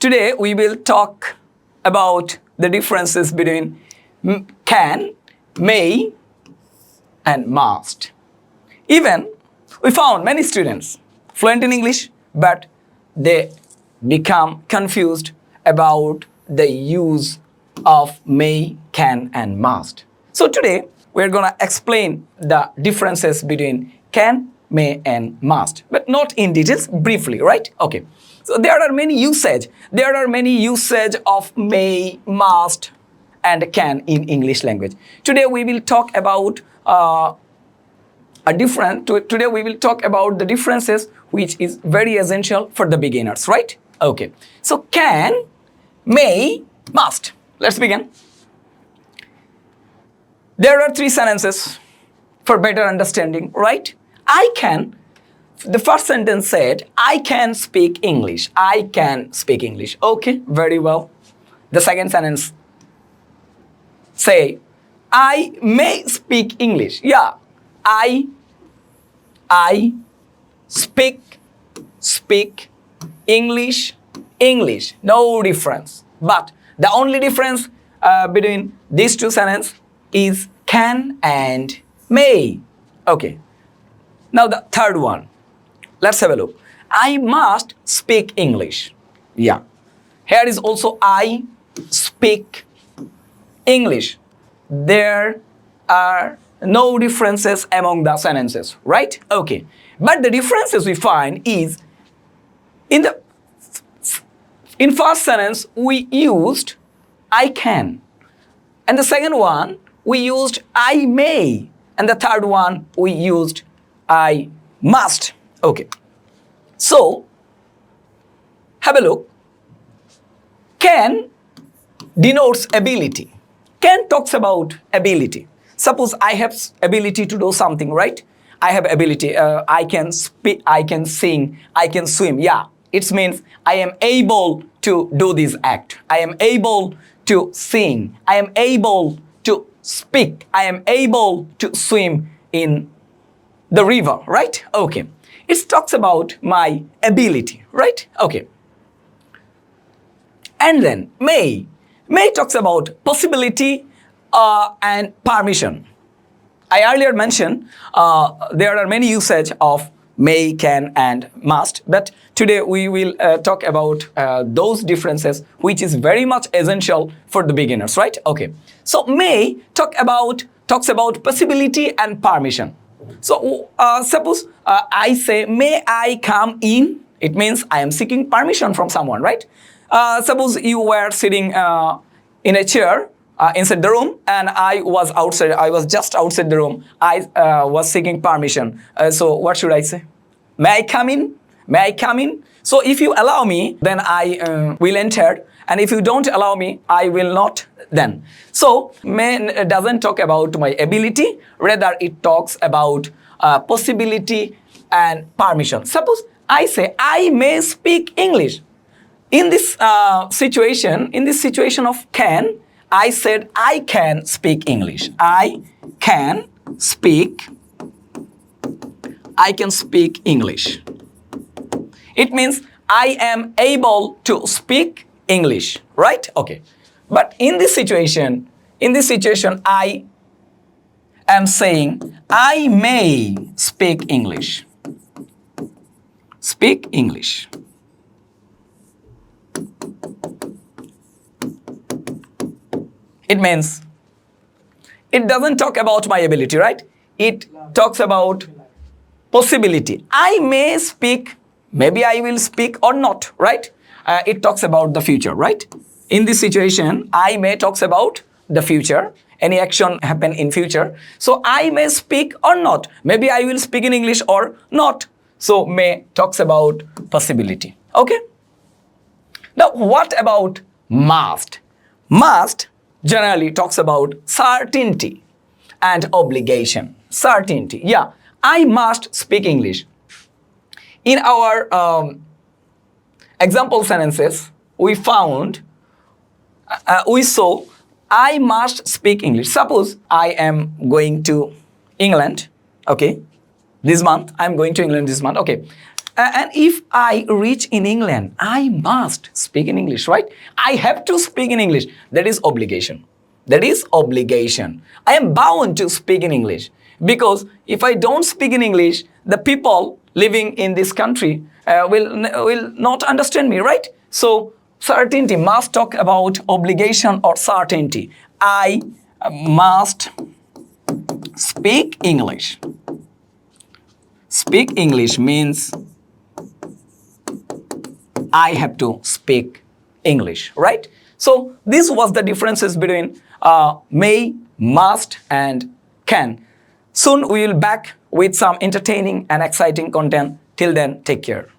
Today we will talk about the differences between can, may, and must. Even we found many students fluent in English, but they become confused about the use of may, can, and must. So today we're gonna explain the differences between can, may, and must, but not in details, briefly, right? Okay. So there are many usage. There are many usage of may, must, and can in English language. Today we will talk about Today we will talk about the differences, which is very essential for the beginners, right? Okay. So can, may, must. Let's begin. There are three sentences for better understanding, right? I can. The first sentence said, I can speak English. I can speak English. Okay, very well. The second sentence say, I may speak English. Yeah, I speak English. No difference. But the only difference between these two sentences is can and may. Okay. Now the third one. Let's have a look. I must speak English. Yeah. Here is also I speak English. There are no differences among the sentences, right? Okay. But the differences we find is in first sentence we used I can. And the second one we used I may. And the third one we used I must. Okay. So, have a look. Can denotes ability. Can talks about ability. Suppose I have ability to do something, right? I have ability. I can speak, I can sing, I can swim. Yeah, it means I am able to do this act. I am able to sing. I am able to speak. I am able to swim in the river, right? Okay. It talks about my ability, right? Okay. And then may. May talks about possibility and permission. I earlier mentioned there are many usage of may, can, and must, but today we will talk about those differences, which is very much essential for the beginners, right? Okay. So may talks about possibility and permission. So suppose I say, may I come in? It means I am seeking permission from someone, right? Suppose you were sitting in a chair inside the room and I was outside. I was just outside the room. I was seeking permission. So what should I say? May I come in? May I come in? So if you allow me, then I will enter. And if you don't allow me, I will not then. So may doesn't talk about my ability, rather it talks about possibility and permission. Suppose I say, I may speak English. In this situation of can, I said, I can speak English. I can speak English. It means I am able to speak English, right? Okay. But in this situation, I am saying, I may speak English. Speak English. It means it doesn't talk about my ability, right? It talks about possibility. I may speak, maybe I will speak or not, right? It talks about the future, right? In this situation, I may talks about the future. Any action happen in future. So I may speak or not. Maybe I will speak in English or not. So may talks about possibility. Okay? Now what about must? Must generally talks about certainty and obligation. Certainty. Yeah, I must speak English. In our example sentences, we saw I must speak English. Suppose I am going to England, okay, this month. I'm going to England this month, okay. And if I reach in England, I must speak in English, right? I have to speak in English. That is obligation. That is obligation. I am bound to speak in English because if I don't speak in English, the people living in this country will not understand me, right? So certainty must talk about obligation or certainty. I must speak English. Speak English means I have to speak English, right? So this was the differences between may, must, and can. Soon we will back with some entertaining and exciting content. Till then, take care.